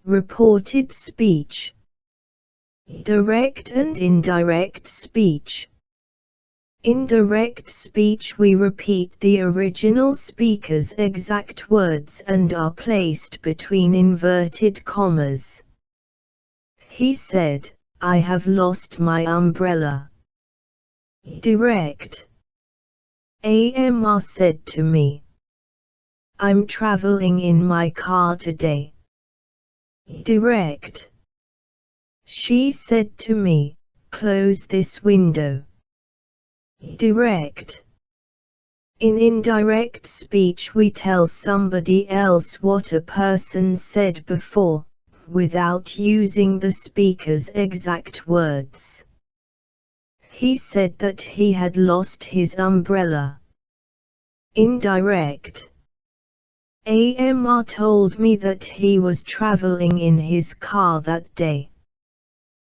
Reported speech. Direct and indirect speech. In direct speech we repeat the original speaker's exact words and are placed between inverted commas. He said, "I have lost my umbrella." Direct. Amr said to me, "I'm traveling in my car today." Direct. She said to me, "Close this window." Direct. In indirect speech we tell somebody else what a person said before, without using the speaker's exact words. He said that he had lost his umbrella. Indirect. Amr told me that he was traveling in his car that day.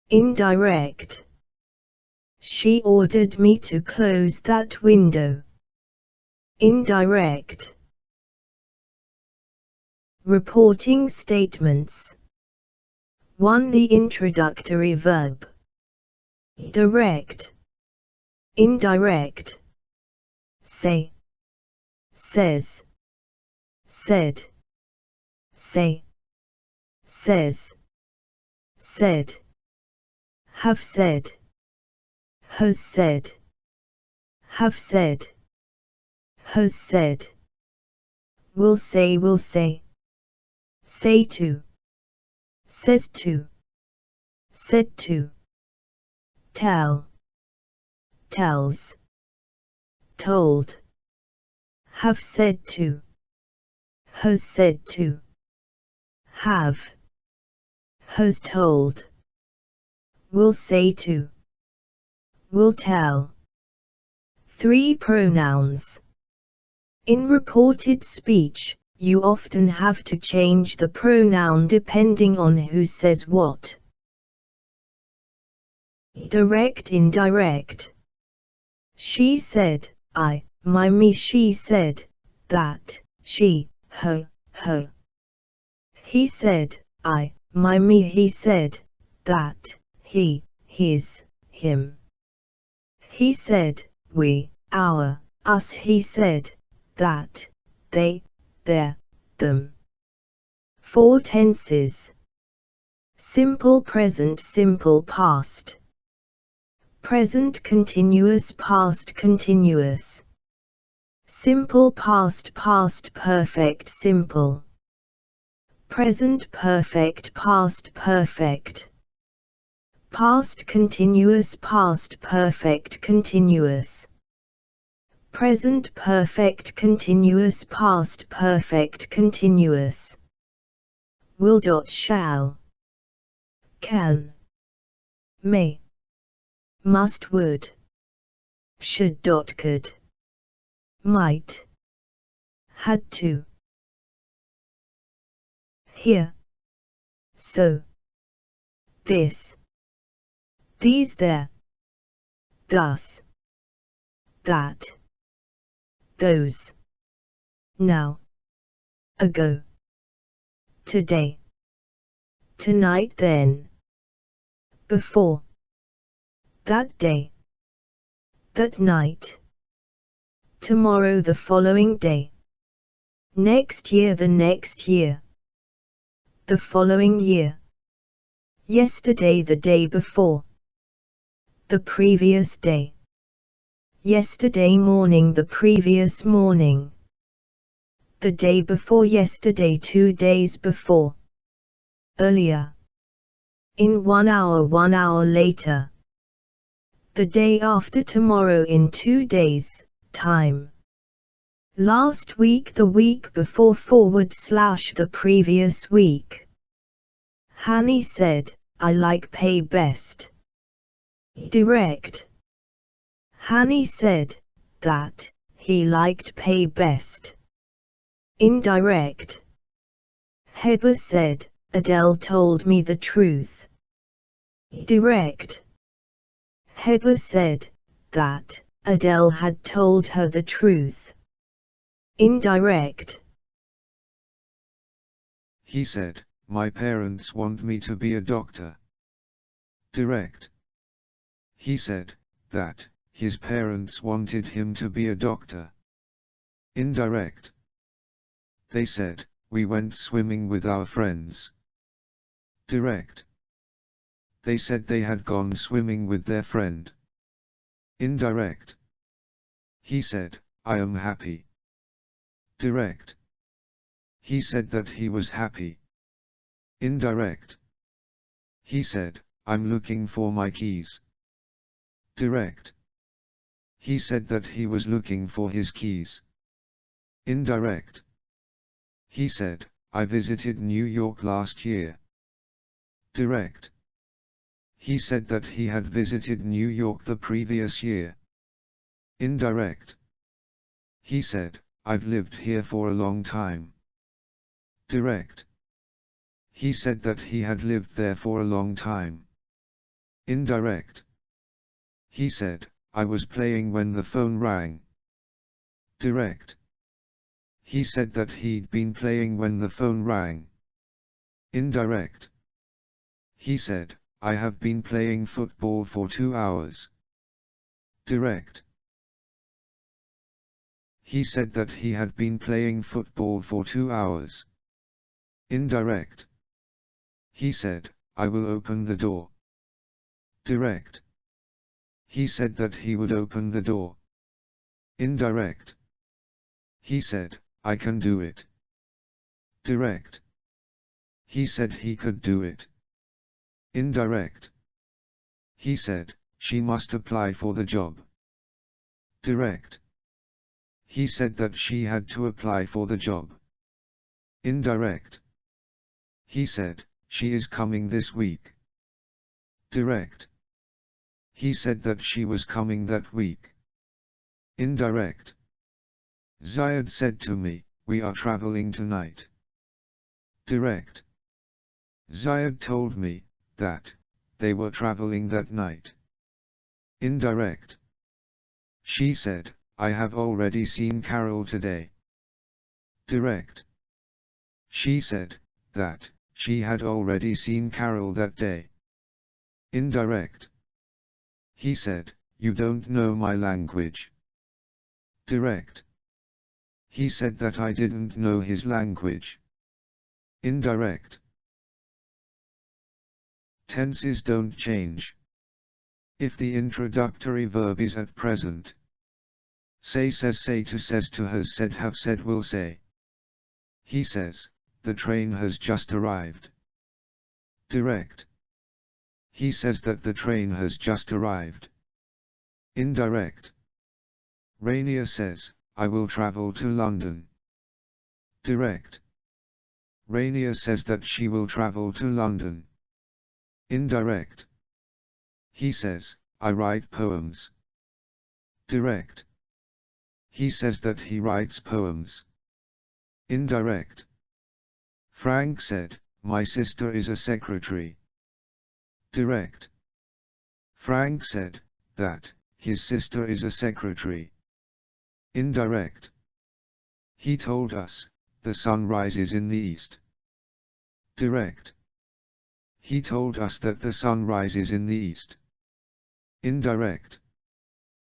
Indirect. She ordered me to close that window. Indirect. Reporting statements. 1. The introductory verb. Direct. Indirect. Say. Says. Said. Say. Says. Said. Have said. Has said. Have said. Has said. Will say. Will say. Say to. Says to. Said to. Tell. Tells. Told. Have said to. Has said to. Have. Has told. Will say to. Will tell. 3 pronouns. In reported speech, you often have to change the pronoun depending on who says what. Direct. Indirect. She said, I, my, me. She said, that, she, her, her. He said, I, my, me. He said, that, he, his, him. He said, we, our, us. He said, that, they, their, them. 4 tenses. Simple present, simple past. Present continuous, past continuous. Simple past, past perfect, simple. Present perfect, past perfect. Past continuous, past perfect, continuous. Present perfect continuous, past perfect continuous. Will. Shall. Can. May. Must. Would. Should. Could. Might. Had to. Here. So. This. These. There. Thus. That. Those. Now. Ago. Today. Tonight. Then. Before. That day. That night. Tomorrow. The following day. Next year. The next year. The following year. Yesterday. The day before. The previous day. Yesterday morning. The previous morning. The day before yesterday. 2 days before. Earlier. In 1 hour. 1 hour later. The day after tomorrow. In 2 days, time. Last week. The week before. / the previous week. Hanny said, I like pay best. Direct. Hanny said, that, he liked pay best. Indirect. Heber said, Adele told me the truth. Direct. Heber said, that, Adele had told her the truth. Indirect. He said, my parents want me to be a doctor. Direct. He said that his parents wanted him to be a doctor. Indirect. They said, we went swimming with our friends. Direct. They said they had gone swimming with their friend. Indirect. He said, I am happy. Direct. He said that he was happy. Indirect. He said, I'm looking for my keys. Direct. He said that he was looking for his keys. Indirect. He said, I visited New York last year. Direct. He said that he had visited New York the previous year. Indirect. He said, I've lived here for a long time. Direct. He said that he had lived there for a long time. Indirect. He said, I was playing when the phone rang. Direct. He said that he'd been playing when the phone rang. Indirect. He said, I have been playing football for 2 hours. Direct. He said that he had been playing football for 2 hours. Indirect. He said, I will open the door. Direct. He said that he would open the door. Indirect. He said, I can do it. Direct. He said he could do it. Indirect. He said, she must apply for the job. Direct. He said that she had to apply for the job. Indirect. He said, she is coming this week. Direct. He said that she was coming that week. Indirect. Zayed said to me, we are traveling tonight. Direct. Zayed told me that they were traveling that night. Indirect. She said, I have already seen Carol today. Direct. She said that she had already seen Carol that day. Indirect. He said, you don't know my language. Direct. He said that I didn't know his language. Indirect. Tenses don't change. If the introductory verb is at present, say, says, say to, has said, have said, will say. He says, the train has just arrived. Direct. He says that the train has just arrived. Indirect. Rainier says, I will travel to London. Direct. Rainier says that she will travel to London. Indirect. He says, I write poems. Direct. He says that he writes poems. Indirect. Frank said, my sister is a secretary. Direct. Frank said that his sister is a secretary. Indirect. He told us, the sun rises in the east. Direct. He told us that the sun rises in the east. Indirect.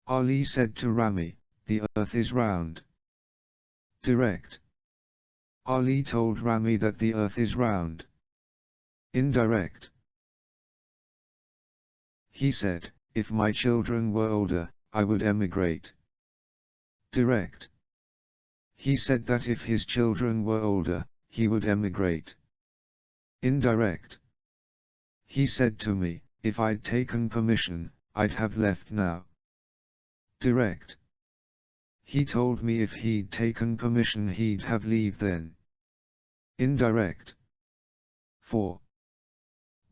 Ali said to Rami, the earth is round. Direct. Ali told Rami that the earth is round. Indirect. He said, if my children were older, I would emigrate. Direct. He said that if his children were older, he would emigrate. Indirect. He said to me, if I'd taken permission, I'd have left now. Direct. He told me if he'd taken permission he'd have leave then. Indirect. 4.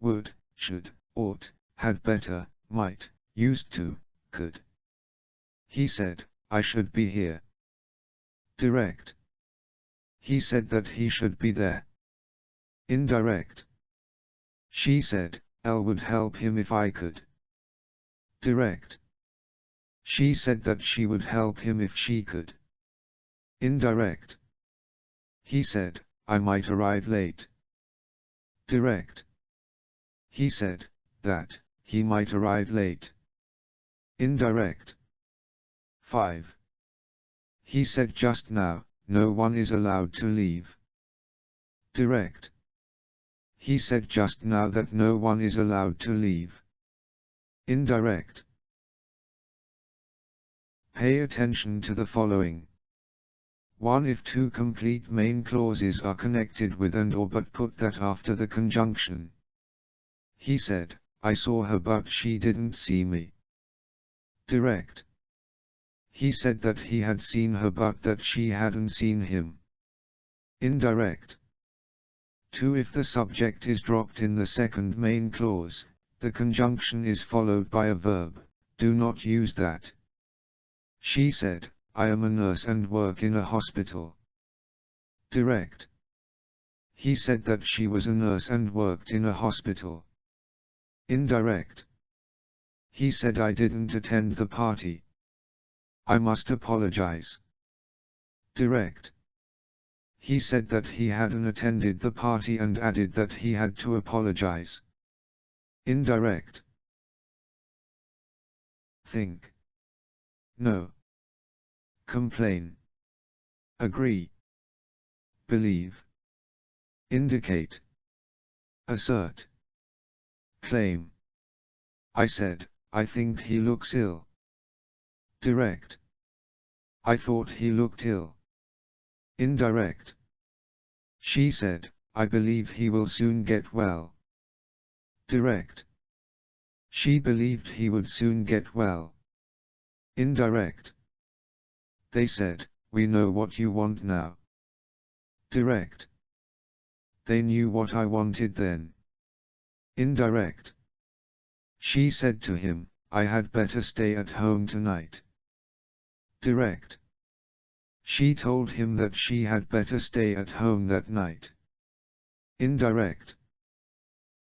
Would, should, ought, had better, might, used to, could. He said, I should be here. Direct. He said that he should be there. Indirect. She said, Elle would help him if I could. Direct. She said that she would help him if she could. Indirect. He said, I might arrive late. Direct. He said that he might arrive late. Indirect. 5. He said just now, no one is allowed to leave. Direct. He said just now that no one is allowed to leave. Indirect. Pay attention to the following. 1. If two complete main clauses are connected with and or but, put that after the conjunction. He said, I saw her but she didn't see me. Direct. He said that he had seen her but that she hadn't seen him. Indirect. 2. If the subject is dropped in the second main clause, the conjunction is followed by a verb, do not use that. She said, I am a nurse and work in a hospital. Direct. He said that she was a nurse and worked in a hospital. Indirect. He said I didn't attend the party. I must apologize. Direct. He said that he hadn't attended the party and added that he had to apologize. Indirect. Think. Know. Complain. Agree. Believe. Indicate. Assert. Claim. I said, I think he looks ill. Direct. I thought he looked ill. Indirect. She said, I believe he will soon get well. Direct. She believed he would soon get well. Indirect. They said, we know what you want now. Direct. They knew what I wanted then. Indirect. She said to him, I had better stay at home tonight. Direct. She told him that she had better stay at home that night. Indirect.